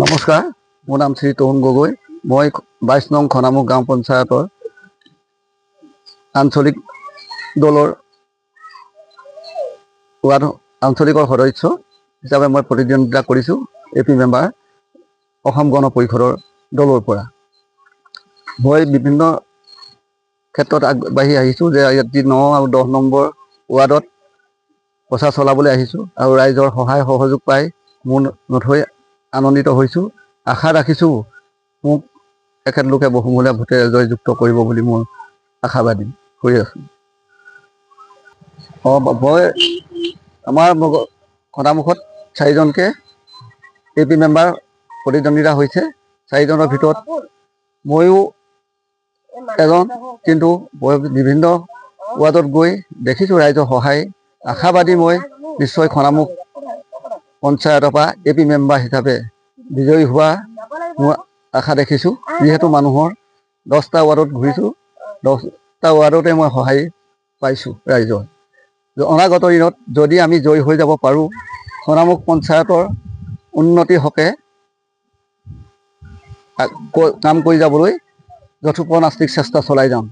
নমস্কাৰ, মোৰ নাম শ্ৰী তৰুণ গগৈ। মই 22 নং খনামুখ গাঁও পঞ্চায়তৰ আঞ্চলিক দলৰ ৱাৰ্ড আঞ্চলিকৰ সদস্য হিচাপে মই প্ৰতিদ্বন্দ্বিতা কৰিছোঁ। AP মেম্বাৰ অসম গণ পৰিষদৰ দলৰ পৰা মই বিভিন্ন ক্ষেত্ৰত আগবাঢ়ি আহিছোঁ যে ইয়াত 9 আৰু 10 নম্বৰ ৱাৰ্ডত প্ৰচাৰ চলাবলৈ আহিছোঁ আৰু ৰাইজৰ সহায় সহযোগ পাই মোৰ নথৈ আনন্দিত হৈছোঁ। আশা ৰাখিছোঁ মোক তেখেতলোকে বহুমূলীয়া ভোটেৰে জয়যুক্ত কৰিব বুলি মই আশাবাদী হৈ আছোঁ। মই আমাৰ খনামুখত 4জনকৈ AP মেম্বাৰ প্ৰতিদ্বন্দ্বিতা হৈছে। 4জনৰ ভিতৰত ময়ো এজন, কিন্তু বিভিন্ন ৱাৰ্ডত গৈ দেখিছোঁ ৰাইজৰ সহায়। আশাবাদী মই নিশ্চয় খনামুখ পঞ্চায়তৰ পৰা AP মেম্বাৰ হিচাপে বিজয়ী হোৱা মই আশা দেখিছোঁ। যিহেতু মানুহৰ 10টা ৱাৰ্ডত ঘূৰিছোঁ, 10টা ৱাৰ্ডতে মই সহায় পাইছোঁ ৰাইজৰ। অনাগত দিনত যদি আমি জয়ী হৈ যাব পাৰোঁ, খনামুখ পঞ্চায়তৰ উন্নতিৰ হকে কাম কৰি যাবলৈ যথোপনাস্তিক চেষ্টা চলাই যাম।